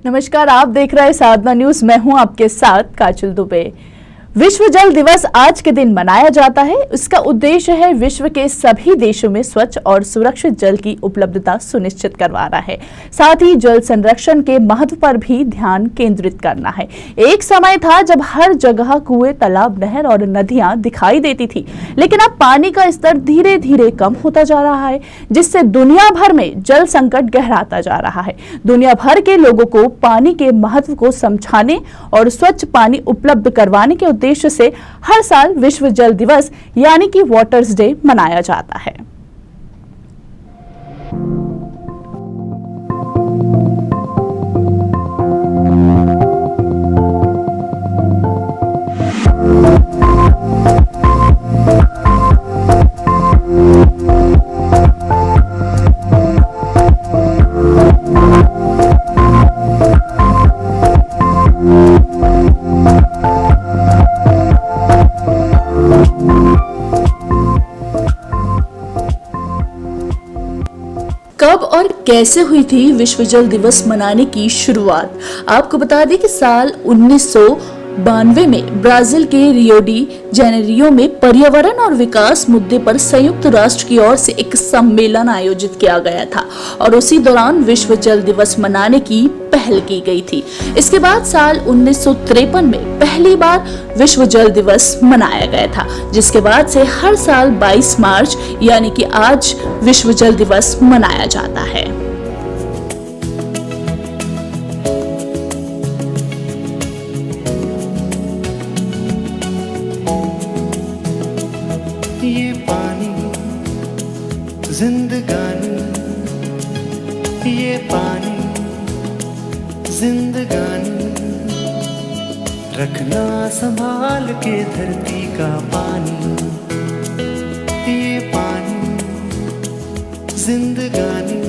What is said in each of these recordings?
नमस्कार, आप देख रहे हैं साधना न्यूज। मैं हूं आपके साथ काजल दुबे। विश्व जल दिवस आज के दिन मनाया जाता है। इसका उद्देश्य है विश्व के सभी देशों में स्वच्छ और सुरक्षित जल की उपलब्धता सुनिश्चित करवाना है। साथ ही जल संरक्षण के महत्व पर भी ध्यान केंद्रित करना है। एक समय था जब हर जगह कुएं, तालाब, नहर और नदियां दिखाई देती थी, लेकिन अब पानी का स्तर धीरे धीरे कम होता जा रहा है, जिससे दुनिया भर में जल संकट गहराता जा रहा है। दुनिया भर के लोगों को पानी के महत्व को समझाने और स्वच्छ पानी उपलब्ध करवाने के उद्देश्य से हर साल विश्व जल दिवस यानी कि वाटर्स डे मनाया जाता है। कब और कैसे हुई थी विश्व जल दिवस मनाने की शुरुआत? आपको बता दें कि साल 1992 में ब्राजील के रियो डी जेनेरियो में पर्यावरण और विकास मुद्दे पर संयुक्त राष्ट्र की ओर से एक सम्मेलन आयोजित किया गया था और उसी दौरान विश्व जल दिवस मनाने की पहल की गई थी। इसके बाद साल 1953 में पहली बार विश्व जल दिवस मनाया गया था, जिसके बाद से हर साल 22 मार्च यानी कि आज विश्व जल दिवस मनाया जाता है। ये पानी जिंदगानी, ये पानी जिंदगानी, रखना संभाल के धरती का पानी। ये पानी जिंदगानी।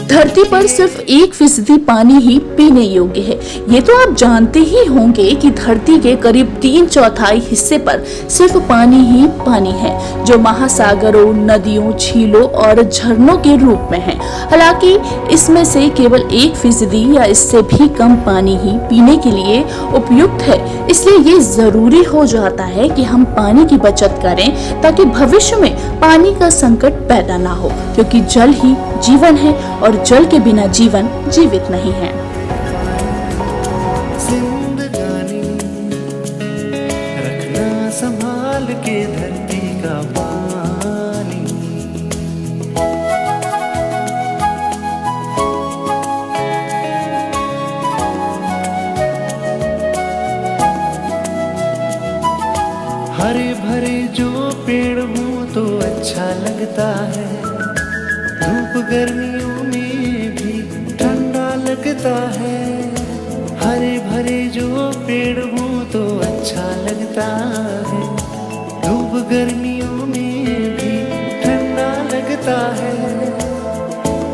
धरती पर सिर्फ 1% पानी ही पीने योग्य है। ये तो आप जानते ही होंगे कि धरती के करीब 3/4 हिस्से पर सिर्फ पानी ही पानी है, जो महासागरों, नदियों, झीलों और झरनों के रूप में है। हालांकि इसमें से केवल 1% या इससे भी कम पानी ही पीने के लिए उपयुक्त है। इसलिए ये जरूरी हो जाता है कि हम पानी की बचत करें ताकि भविष्य में पानी का संकट पैदा ना हो, क्योंकि जल ही जीवन है और जल के बिना जीवन जीवित नहीं है। जिंदगानी, रखना संभाल के धरती का पानी। हरे भरे जो पेड़ हों तो अच्छा लगता है, धूप गर्मियों में भी ठंडा लगता है। हरे भरे जो पेड़ हों तो अच्छा लगता है, धूप गर्मियों में भी ठंडा लगता है।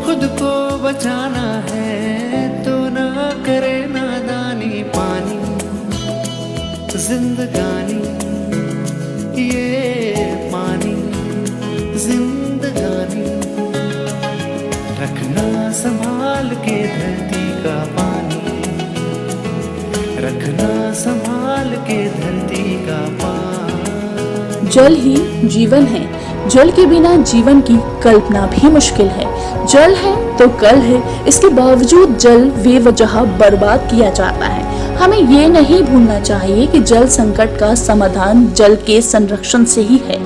खुद को बचाना है तो ना करे नादानी, पानी जिंदगानी, ये पानी जिंदगानी, रखना संभाल के धरती का पानी, रखना संभाल के धरती का पानी। जल ही जीवन है। जल के बिना जीवन की कल्पना भी मुश्किल है। जल है तो कल है, इसके बावजूद जल बेवजह बर्बाद किया जाता है। हमें ये नहीं भूलना चाहिए कि जल संकट का समाधान जल के संरक्षण से ही है।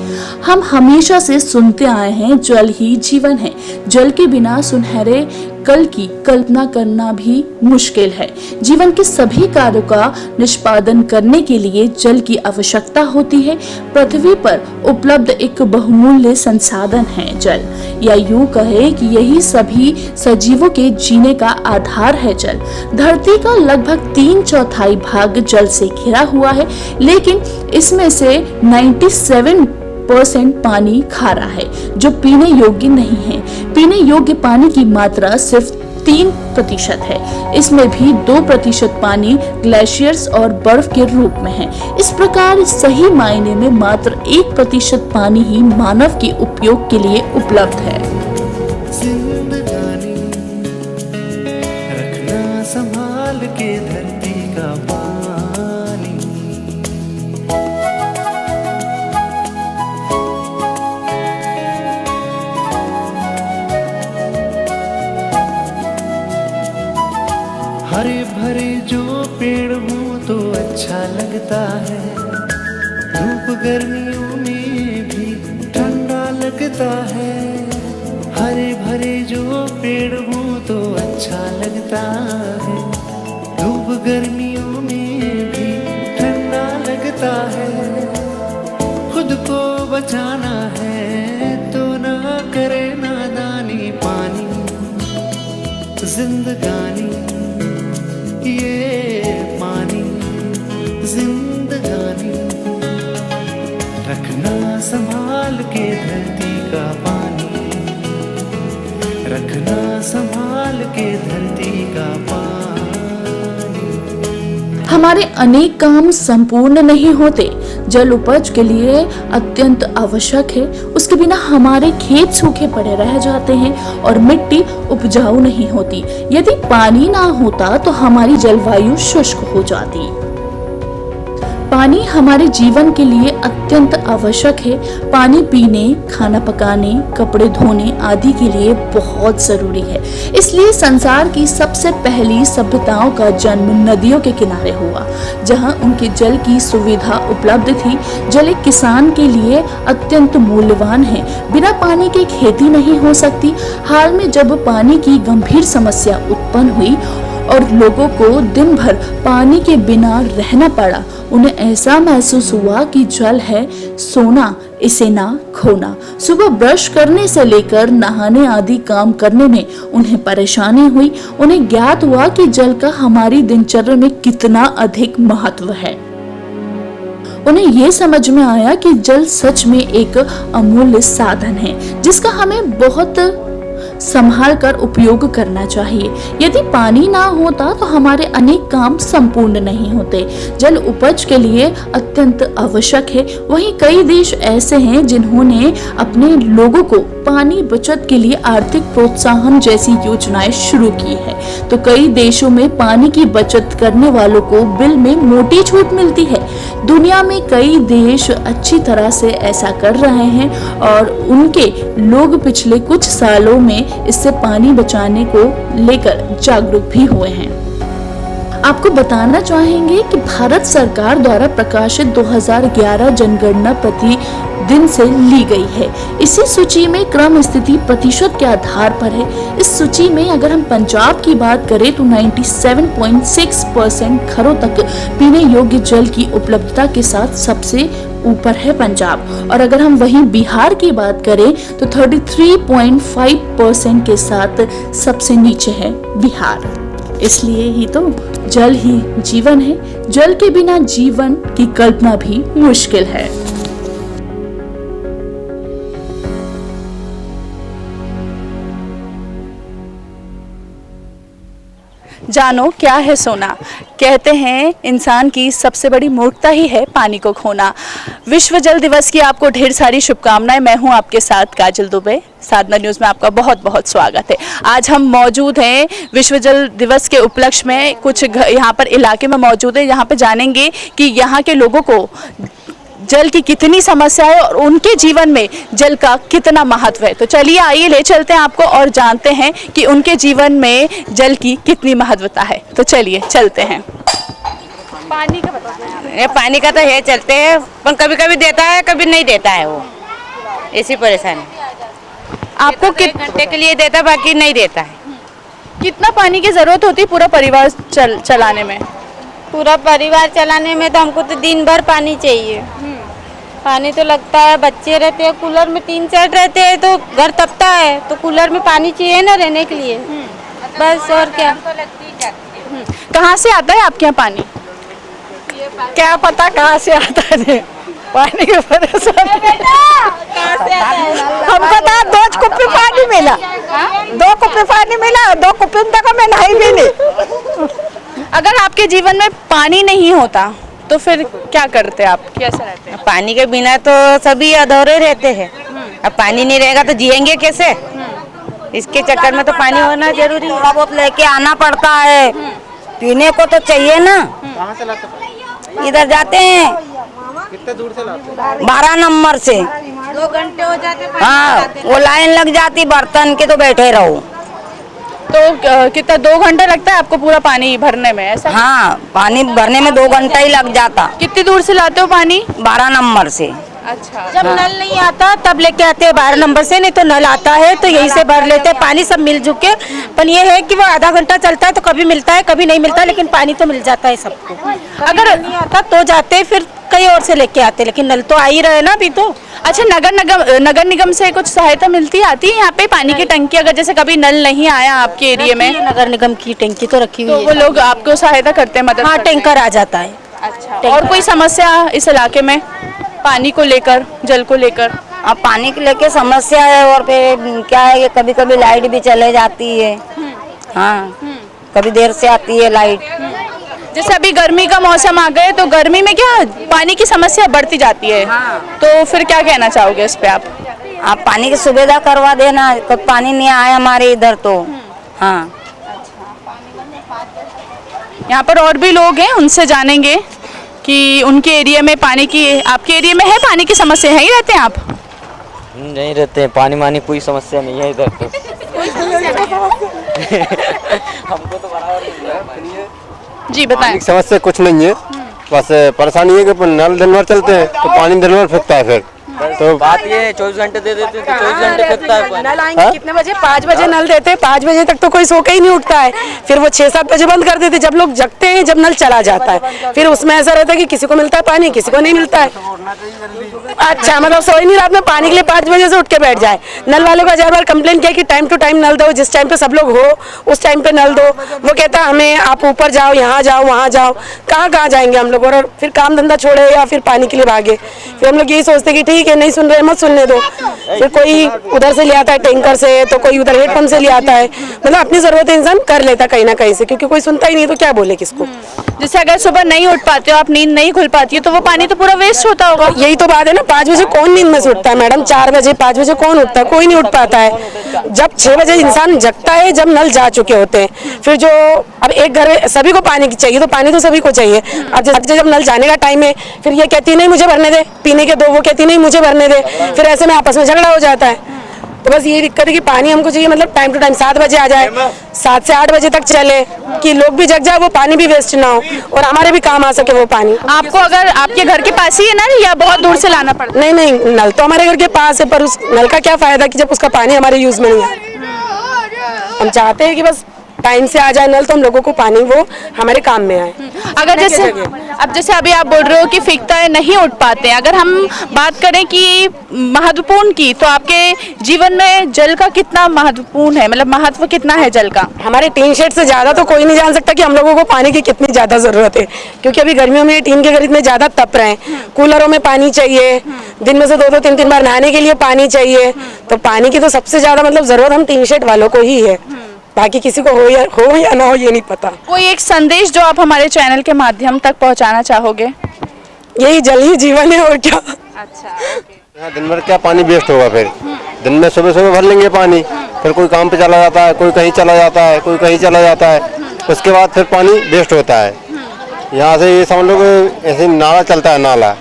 हम हमेशा से सुनते आए हैं जल ही जीवन है। जल के बिना सुनहरे कल की कल्पना करना भी मुश्किल है। जीवन के सभी कार्यों का निष्पादन करने के लिए जल की आवश्यकता होती है। पृथ्वी पर उपलब्ध एक बहुमूल्य संसाधन है जल, या यूं कहे कि यही सभी सजीवों के जीने का आधार है जल। धरती का लगभग 3/4 भाग जल से घिरा हुआ है, लेकिन इसमें से 97% पानी खारा है, जो पीने योग्य नहीं है। पीने योग्य पानी की मात्रा सिर्फ 3% है। इसमें भी 2% पानी ग्लेशियर्स और बर्फ के रूप में है। इस प्रकार सही मायने में मात्र 1% पानी ही मानव के उपयोग के लिए उपलब्ध है। जिंदगानी, रखना संभाल संभाल के धरती का पानी। हरे भरे जो पेड़ हों तो अच्छा लगता है, धूप गर्मियों में भी ठंडा लगता है। हरे भरे जो पेड़ हों तो अच्छा लगता है, धूप गर्मियों में भी ठंडा लगता है। खुद को बचाना है तो ना करे नादानी, पानी जिंदगानी, ये पानी जिंदगानी। रखना संभाल के धरती का पानी, रखना संभाल के धरती का पानी। हमारे अनेक काम संपूर्ण नहीं होते। जल उपज के लिए अत्यंत आवश्यक है, उसके बिना हमारे खेत सूखे पड़े रह जाते हैं और मिट्टी उपजाऊ नहीं होती। यदि पानी ना होता तो हमारी जलवायु शुष्क हो जाती। पानी हमारे जीवन के लिए अत्यंत आवश्यक है। पानी पीने, खाना पकाने, कपड़े धोने आदि के लिए बहुत जरूरी है। इसलिए संसार की सबसे पहली सभ्यताओं का जन्म नदियों के किनारे हुआ, जहां उनके जल की सुविधा उपलब्ध थी। जल एक किसान के लिए अत्यंत मूल्यवान है। बिना पानी के खेती नहीं हो सकती। हाल में जब पानी की गंभीर समस्या उत्पन्न हुई और लोगों को दिन भर पानी के बिना रहना पड़ा, उन्हें ऐसा महसूस हुआ कि जल है सोना, इसे ना खोना। सुबह ब्रश करने से लेकर नहाने आदि काम करने में उन्हें परेशानी हुई। उन्हें ज्ञात हुआ कि जल का हमारी दिनचर्या में कितना अधिक महत्व है। उन्हें ये समझ में आया कि जल सच में एक अमूल्य साधन है, जिसका हमें बहुत संभाल कर उपयोग करना चाहिए। यदि पानी ना होता तो हमारे अनेक काम संपूर्ण नहीं होते। जल उपज के लिए अत्यंत आवश्यक है। वहीं कई देश ऐसे हैं जिन्होंने अपने लोगों को पानी बचत के लिए आर्थिक प्रोत्साहन जैसी योजनाएं शुरू की है। तो कई देशों में पानी की बचत करने वालों को बिल में मोटी छूट मिलती है। दुनिया में कई देश अच्छी तरह से ऐसा कर रहे हैं और उनके लोग पिछले कुछ सालों में इससे पानी बचाने को लेकर जागरूक भी हुए हैं। आपको बताना चाहेंगे कि भारत सरकार द्वारा प्रकाशित 2011 जनगणना प्रति दिन से ली गई है। इसी सूची में क्रम स्थिति प्रतिशत के आधार पर है। इस सूची में अगर हम पंजाब की बात करें तो 97.6% घरों तक पीने योग्य जल की उपलब्धता के साथ सबसे ऊपर है पंजाब। और अगर हम वहीं बिहार की बात करें तो 33.5% के साथ सबसे नीचे है बिहार। इसलिए ही तो जल ही जीवन है। जल के बिना जीवन की कल्पना भी मुश्किल है। जानो क्या है सोना। कहते हैं इंसान की सबसे बड़ी मूर्खता ही है पानी को खोना। विश्व जल दिवस की आपको ढेर सारी शुभकामनाएं। मैं हूं आपके साथ काजल दुबे। साधना न्यूज़ में आपका बहुत बहुत स्वागत है। आज हम मौजूद हैं विश्व जल दिवस के उपलक्ष्य में, कुछ यहाँ पर इलाके में मौजूद है। यहाँ पे जानेंगे कि यहाँ के लोगों को जल की कितनी समस्या है और उनके जीवन में जल का कितना महत्व है। तो चलिए आइए ले चलते हैं आपको और जानते हैं कि उनके जीवन में जल की कितनी महत्वता है। तो चलिए चलते हैं। पानी का बताइए। पानी का तो है चलते हैं, पर कभी कभी देता है कभी नहीं देता है, वो ऐसी परेशानी। आपको घंटे के लिए देता, बाकी नहीं देता है। कितना पानी की जरूरत होती है पूरा परिवार चलाने में? पूरा परिवार चलाने में तो हमको तो दिन भर पानी चाहिए। पानी तो लगता है, बच्चे रहते हैं कूलर में 3-4 रहते हैं तो घर तपता है, तो कूलर में पानी चाहिए ना रहने के लिए। बस और क्या। कहाँ से आता है आपके यहाँ पानी? क्या पता कहाँ से आता है पानी के परेशान। हमको तो 2 कुप्पी पानी मिला, 2 कुप्पी पानी मिला, 2 कुप्पी में तक मैं नहाई भी नहीं। अगर आपके जीवन में पानी नहीं होता तो फिर क्या करते आप, कैसे रहते हैं? पानी के बिना तो सभी अधूरे रहते हैं। अब पानी नहीं रहेगा तो जिएंगे कैसे? इसके चक्कर में तो पानी होना जरूरी है। थोड़ा बहुत लेके आना पड़ता है, पीने को तो चाहिए ना। कहाँ से लाते पानी? इधर जाते हैं कितने दूर से लाते हैं? 12 नंबर से। 2 घंटे हो जाते हाँ, वो लाइन लग जाती बर्तन की तो बैठे रहो। तो कितना 2 घंटा लगता है आपको पूरा पानी भरने में, ऐसा? हाँ, पानी भरने में 2 घंटा ही लग जाता। कितनी दूर से लाते हो पानी? 12 नंबर से। अच्छा। जब नल नहीं आता तब लेके आते हैं 12 नंबर से, नहीं तो नल आता है तो यहीं से भर लेते हैं पानी सब मिलजुल के। पर ये है कि वो आधा घंटा चलता है तो कभी मिलता है कभी नहीं मिलता, लेकिन पानी तो मिल जाता है सबको। अगर नहीं आता तो जाते हैं फिर कहीं और से लेके आते, लेकिन नल तो आ ही रहे ना अभी तो। अच्छा, नगर निगम से कुछ सहायता मिलती आती है यहाँ पे पानी की टंकी, अगर जैसे कभी नल नहीं आया आपके एरिया में नगर निगम की टंकी तो रखी तो हुई वो है। लोग आपको सहायता करते हैं, मदद हाँ, करते हैं? टैंकर आ जाता है। अच्छा। और कोई समस्या इस इलाके में पानी को लेकर, जल को लेकर? अब पानी के लेके समस्या है, और फिर क्या है कि कभी कभी लाइट भी चले जाती है। हाँ, कभी देर से आती है लाइट। जैसे अभी गर्मी का मौसम आ गए तो गर्मी में क्या पानी की समस्या बढ़ती जाती है, तो फिर क्या कहना चाहोगे इस पे आप? पानी की सुविधा करवा देना, कब पानी नहीं आया हमारे इधर तो। हाँ, यहाँ पर और भी लोग हैं, उनसे जानेंगे कि उनके एरिया में पानी की, आपके एरिया में है पानी की समस्या, है ही रहते हैं आप? नहीं रहते हैं, पानी वानी कोई समस्या नहीं है इधर तो। हमको तो बराबर मिल रहा है पानी। जी बताएं। समस्या कुछ नहीं है, बस परेशानी है कि नल दिन भर चलते हैं तो पानी दिन भर फेंकता है। फिर तो बात ये 24 घंटे दे देते हैं तो 24 घंटे फेंकता है पानी। नल आएंगे कितने बजे? 5 बजे नल देते हैं, 5 बजे तक तो कोई सो के ही नहीं उठता है। फिर वो 6-7 बजे बंद कर देते, जब लोग जगते हैं, जब नल चला जाता है। फिर उसमें ऐसा रहता है कि किसी को मिलता है पानी, किसी को नहीं मिलता है। अच्छा, मतलब सोई नहीं रात में पानी के लिए 5 बजे से उठ के बैठ जाए। नल वाले को 1000 बार कंप्लेन किया कि टाइम टू टाइम नल दो, जिस टाइम पे सब लोग हो उस टाइम पे नल दो। वो कहता है हमें आप ऊपर जाओ, यहाँ जाओ, वहाँ जाओ। कहाँ जाएंगे हम लोग? और फिर काम धंधा छोड़े या फिर पानी के लिए भागे। फिर हम लोग यही सोचते कि ठीक है, नहीं सुन रहे मत सुनने दो। फिर कोई उधर से ले आता है टैंकर से, तो कोई उधर हेडपंप से ले आता है। मतलब अपनी जरूरत इंसान कर लेता कहीं ना कहीं से, क्योंकि कोई सुनता ही नहीं तो क्या बोले किसको। जैसे अगर सुबह नहीं उठ पाते हो आप, नींद नहीं खुल पाती है, तो वो पानी तो पूरा वेस्ट होता होगा। यही तो बात है ना, 5 बजे कौन नींद में से उठता है मैडम? 4 बजे 5 बजे कौन उठता है? कोई नहीं उठ पाता है। जब 6 बजे इंसान जगता है, जब नल जा चुके होते हैं। फिर जो अब एक घर में सभी को पानी की चाहिए, तो पानी तो सभी को चाहिए। अब जब नल जाने का टाइम है, फिर ये कहती नहीं मुझे भरने दे, पीने के दो, वो कहती नहीं मुझे भरने दे। फिर ऐसे में आपस में झगड़ा हो जाता है। तो बस ये दिक्कत है कि पानी हमको चाहिए, मतलब टाइम टू टाइम 7 बजे आ जाए, 7 से 8 बजे तक चले, कि लोग भी जग जाए, वो पानी भी वेस्ट ना हो और हमारे भी काम आ सके वो पानी। आपको अगर आपके घर के पास ही है नल या बहुत दूर से लाना पड़ता है? नहीं, नल तो हमारे घर के पास है, पर उस नल का क्या फायदा कि जब उसका पानी हमारे यूज में नहीं है। हम चाहते हैं कि बस टाइम से आ जाए नल, तो हम लोगों को पानी वो हमारे काम में आए। अगर जैसे अभी आप बोल रहे हो कि फेंकता है, नहीं उठ पाते हैं, अगर हम बात करें कि महत्वपूर्ण की, तो आपके जीवन में जल का कितना महत्वपूर्ण है, मतलब महत्व कितना है जल का? हमारे टीन शेड से ज्यादा तो कोई नहीं जान सकता कि हम लोगों को पानी की कितनी ज्यादा जरूरत है, क्योंकि अभी गर्मियों में टीन के घर इतने ज्यादा तप रहे हैं। कूलरों में पानी चाहिए, दिन में से 2-2 3-3 बार नहाने के लिए पानी चाहिए। तो पानी की तो सबसे ज्यादा मतलब जरूरत हम टीन शेड वालों को ही है, बाकी किसी को हो या ना हो ये नहीं पता। कोई एक संदेश जो आप हमारे चैनल के माध्यम तक पहुंचाना चाहोगे? यही जल ही जीवन है, और क्या। यहाँ दिन भर क्या पानी वेस्ट होगा? फिर दिन में सुबह भर लेंगे पानी, फिर कोई काम पे चला जाता है, कोई कहीं चला जाता है, कोई कहीं चला जाता है, उसके बाद फिर पानी वेस्ट होता है। यहाँ से ये समझ लो कि ऐसे नाला चलता है, नाला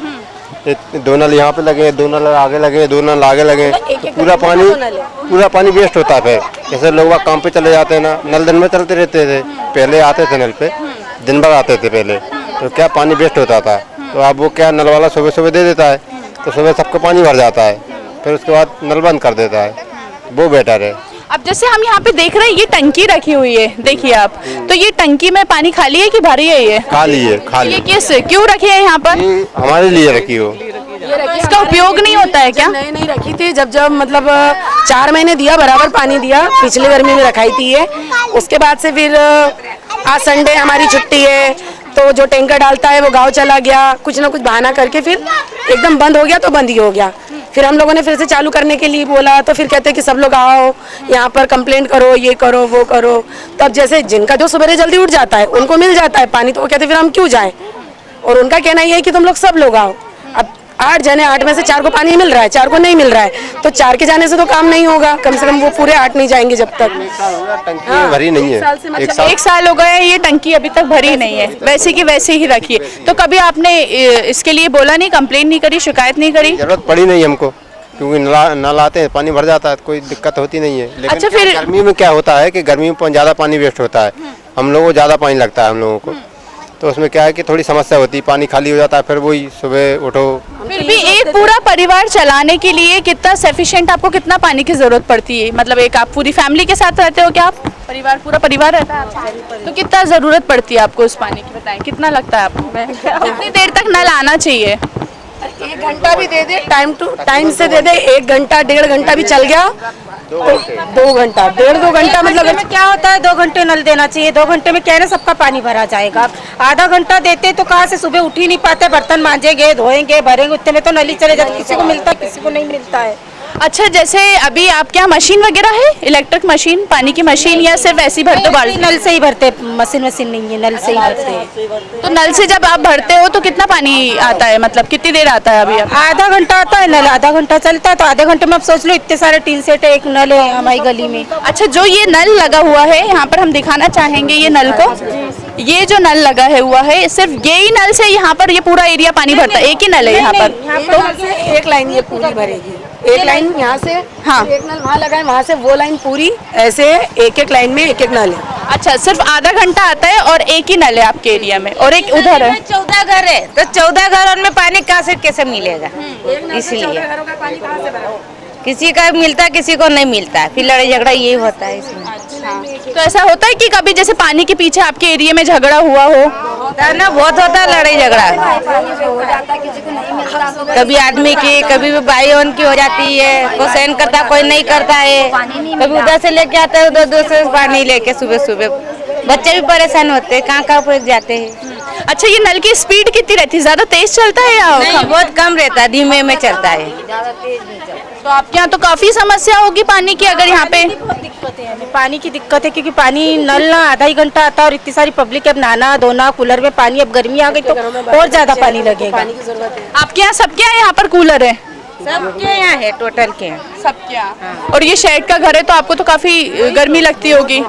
2 नल यहाँ पे लगे, 2 नल आगे लगे, 2 नल आगे लगे, तो पूरा पानी वेस्ट होता है। फिर जैसे लोग काम पे चले जाते हैं ना, नल दिन में चलते रहते थे, पहले आते थे नल पे, दिन भर आते थे पहले, तो क्या पानी वेस्ट होता था। तो अब वो क्या नल वाला सुबह दे देता है, तो सुबह सबको पानी भर जाता है, फिर उसके बाद नल बंद कर देता है, वो बेटर है। अब जैसे हम यहाँ पे देख रहे हैं, ये टंकी रखी हुई है, देखिए आप, तो ये टंकी में पानी खाली है कि भरी है? ये खाली है, खाली। ये क्यों रखी है यहाँ पर? ये हमारे लिए रखी हो। इसका उपयोग नहीं होता है क्या? नहीं रखी थी, जब मतलब 4 महीने दिया, बराबर पानी दिया, पिछले गर्मी में रखाई थी ये। उसके बाद से फिर आज संडे हमारी छुट्टी है, तो जो टैंकर डालता है वो गांव चला गया, कुछ ना कुछ बहाना करके फिर एकदम बंद हो गया, तो बंद ही हो गया। फिर हम लोगों ने फिर से चालू करने के लिए बोला, तो फिर कहते कि सब लोग आओ यहाँ पर कंप्लेंट करो, ये करो वो करो। तब जैसे जिनका जो सुबह जल्दी उठ जाता है उनको मिल जाता है पानी, तो वो कहते फिर हम क्यों जाएं। और उनका कहना ये है कि तुम लोग सब लोग आओ। 8 जने 8 में से 4 को पानी मिल रहा है, 4 को नहीं मिल रहा है, तो 4 के जाने से तो काम नहीं होगा। कम से कम वो पूरे 8 नहीं जाएंगे जब तक। टंकी भरी नहीं है, एक साल हो गया ये टंकी अभी तक भरी नहीं है, वैसे की वैसे ही रखी है। तो कभी आपने इसके लिए बोला नहीं, कंप्लेन नहीं करी, शिकायत नहीं करी? जरूरत पड़ी नहीं हमको, क्योंकि नल आते हैं, पानी भर जाता है, कोई दिक्कत होती नहीं है। लेकिन अच्छा, फिर गर्मी में क्या होता है कि गर्मी में ज़्यादा पानी वेस्ट होता है, हम लोगों को ज़्यादा पानी लगता है हम लोगों को, तो उसमें क्या है कि थोड़ी समस्या होती है, पानी खाली हो जाता है, फिर वही सुबह उठो। फिर भी एक पूरा परिवार चलाने के लिए कितना सफिशिएंट, आपको कितना पानी की जरूरत पड़ती है? मतलब एक आप पूरी फैमिली के साथ रहते हो क्या आप? पूरा परिवार रहता है आपका? तो कितना जरूरत पड़ती है आपको उस पानी की, बताएं कितना लगता है आपको? कितनी देर तक नल आना चाहिए? 1 घंटा भी दे दे, टाइम से दे दे, 1 घंटा 1.5 घंटा भी चल गया, 2 घंटा 1.5-2 घंटा, मतलब में क्या होता है 2 घंटे नल देना चाहिए। 2 घंटे में क्या है ना, सबका पानी भरा जाएगा। आधा घंटा देते तो कहाँ से सुबह उठ ही नहीं पाते, बर्तन मांजेंगे, धोएंगे, भरेंगे, उतने में तो नल ही चले जाते, किसी को मिलता है किसी को नहीं मिलता है। अच्छा, जैसे अभी आपके यहाँ मशीन वगैरह है, इलेक्ट्रिक मशीन, पानी की मशीन, या सिर्फ ऐसे ही भरते हो बाल्टी? नल से ही भरते, मशीन नहीं है, नल से ही भरते। तो नल से जब आप भरते हो तो कितना पानी आता है, मतलब कितनी देर आता है अभी? आधा घंटा आता है नल, आधा घंटा चलता है, तो आधे घंटे में आप सोच लो इतने सारे टीन सेट है, एक नल है हमारी गली में। अच्छा, जो ये नल लगा हुआ है यहाँ पर, हम दिखाना चाहेंगे ये नल को। ये जो नल लगा है हुआ है, सिर्फ यही नल से यहाँ पर ये पूरा एरिया पानी भरता है? एक ही नल है यहाँ पर? तो एक लाइन ये पूरी भरेगी, एक लाइन यहाँ से, हाँ, एक नल वहाँ लगा है, वहाँ से वो लाइन पूरी, ऐसे एक लाइन में एक नल है। अच्छा, सिर्फ आधा घंटा आता है और एक ही नल है आपके एरिया में, और एक उधर है। 14 घर है, तो 14 घरों में पानी कहाँ से कैसे मिलेगा? इसलिए किसी का मिलता है, किसी को नहीं मिलता है, फिर लड़ाई झगड़ा यही होता है इसमें। तो ऐसा होता है कि कभी जैसे पानी के पीछे आपके एरिया में झगड़ा हुआ हो? ना, बहुत होता है लड़ाई झगड़ा, कभी आदमी की, कभी भी भाई बहन की हो जाती है, कोई सहन करता कोई नहीं करता है, कभी उधर से लेके आता है, उधर से पानी लेके सुबह सुबह बच्चे भी परेशान होते हैं, कहाँ पहुँच जाते हैं। अच्छा, ये नल की स्पीड कितनी रहती है, ज्यादा तेज चलता है या नहीं, बहुत कम रहता है, धीमे में चलता है। तो आपके यहाँ तो काफी समस्या होगी पानी की, अगर यहाँ पे पानी की दिक्कत है, क्योंकि पानी नल ना आधा ही घंटा आता है, और इतनी सारी पब्लिक है, अब नहाना धोना, कूलर में पानी, अब गर्मी आ गई तो और ज्यादा पानी लगेगा। आपके यहाँ सबके यहाँ पर कूलर है? सबके यहाँ है, टोटल के सबके यहाँ। और ये शेड का घर है, तो आपको तो काफी गर्मी लगती होगी?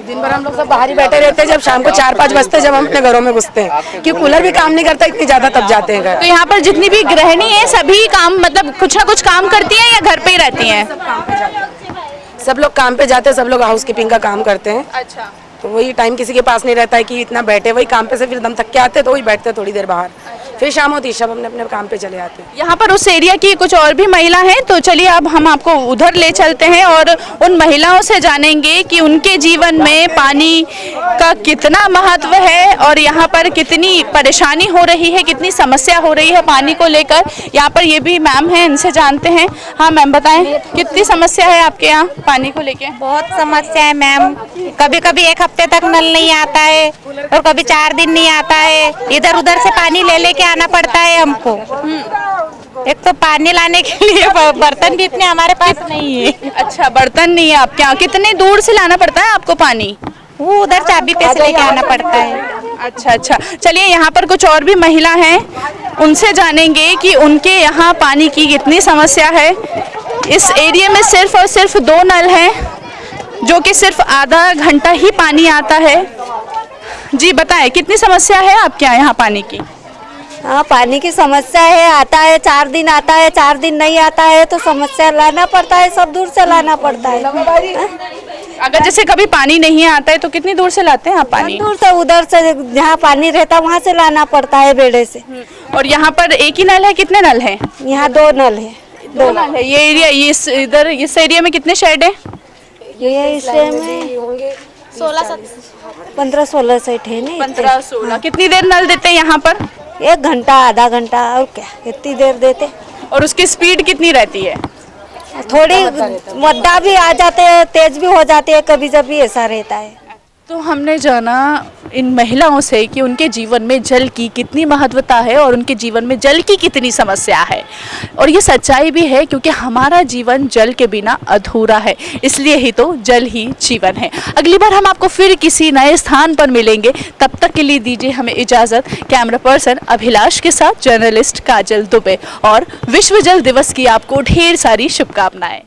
दिन भर हम लोग सब बाहर ही बैठे रहते हैं, जब शाम को 4-5 बजते जब हम अपने घरों में घुसते हैं, क्योंकि कूलर भी काम नहीं करता इतनी ज्यादा, तब जाते हैं घर। तो यहाँ पर जितनी भी गृहिणी है, सभी काम, मतलब कुछ ना कुछ काम करती हैं या घर पे ही रहती हैं? सब लोग काम पे जाते हैं, सब लोग हाउस कीपिंग का काम करते हैं। अच्छा, तो वही टाइम किसी के पास नहीं रहता है कि इतना बैठे, वही काम पे से फिर दम थक के आते हैं, तो वही बैठते हैं थोड़ी देर बाहर, फिर शाम होती है, सब अपने अपने काम पे चले आते हैं। यहाँ पर उस एरिया की कुछ और भी महिला हैं, तो चलिए अब हम आपको उधर ले चलते हैं और उन महिलाओं से जानेंगे कि उनके जीवन में पानी का कितना महत्व है और यहाँ पर कितनी परेशानी हो रही है, कितनी समस्या हो रही है पानी को लेकर। यहाँ पर ये भी मैम हैं, इनसे जानते हैं। हाँ मैम, बताएं कितनी समस्या है आपके यहाँ पानी को लेके? बहुत समस्या है मैम, कभी कभी 1 हफ्ते तक नल नहीं आता है, और कभी 4 दिन नहीं आता है, इधर उधर से पानी ले लेके आना पड़ता है हमको। एक तो पानी लाने के लिए बर्तन भी इतने हमारे पास नहीं है। अच्छा, बर्तन नहीं है आपके यहाँ? कितने दूर से लाना पड़ता है आपको पानी? वो उधर चाबी पे से लेके आना पड़ता है। अच्छा अच्छा, चलिए यहाँ पर कुछ और भी महिला हैं, उनसे जानेंगे कि उनके यहाँ पानी की कितनी समस्या है। इस एरिया में सिर्फ और सिर्फ 2 नल हैं, जो कि सिर्फ आधा घंटा ही पानी आता है। जी बताएं, कितनी समस्या है आपके यहाँ पानी की? हाँ, पानी की समस्या है, आता है 4 दिन आता है, 4 दिन नहीं आता है, तो समस्या लाना पड़ता है, सब दूर से लाना पड़ता है। अगर जैसे कभी पानी नहीं आता है तो कितनी दूर से लाते हैं आप पानी? दूर से, उधर से जहाँ पानी रहता है वहाँ से लाना पड़ता है, बेड़े से। और यहाँ पर एक ही नल है, कितने नल है? यहाँ 2 नल है। 2 नल है। ये एरिया, ये इधर इस एरिया में कितने शेड है? ये इस में 15-16 सेट है नहीं। 15-16। कितनी देर नल देते हैं यहाँ पर? 1 घंटा, आधा घंटा, और क्या इतनी देर देते। और उसकी स्पीड कितनी रहती है? थोड़ी मद्दा भी आ जाते हैं, तेज भी हो जाते हैं, कभी कभी ऐसा रहता है। तो हमने जाना इन महिलाओं से कि उनके जीवन में जल की कितनी महत्वता है और उनके जीवन में जल की कितनी समस्या है। और ये सच्चाई भी है क्योंकि हमारा जीवन जल के बिना अधूरा है, इसलिए ही तो जल ही जीवन है। अगली बार हम आपको फिर किसी नए स्थान पर मिलेंगे, तब तक के लिए दीजिए हमें इजाज़त। कैमरा पर्सन अभिलाष के साथ जर्नलिस्ट काजल दुबे, और विश्व जल दिवस की आपको ढेर सारी शुभकामनाएं।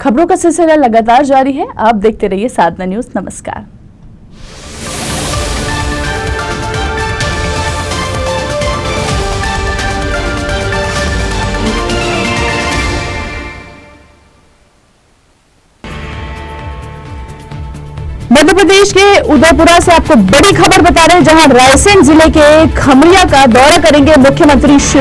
खबरों का सिलसिला लगातार जारी है, आप देखते रहिए साधना न्यूज़। नमस्कार। मध्य प्रदेश के उदयपुरा से आपको बड़ी खबर बता रहे हैं, जहां रायसेन जिले के खमरिया का दौरा करेंगे मुख्यमंत्री शिवराज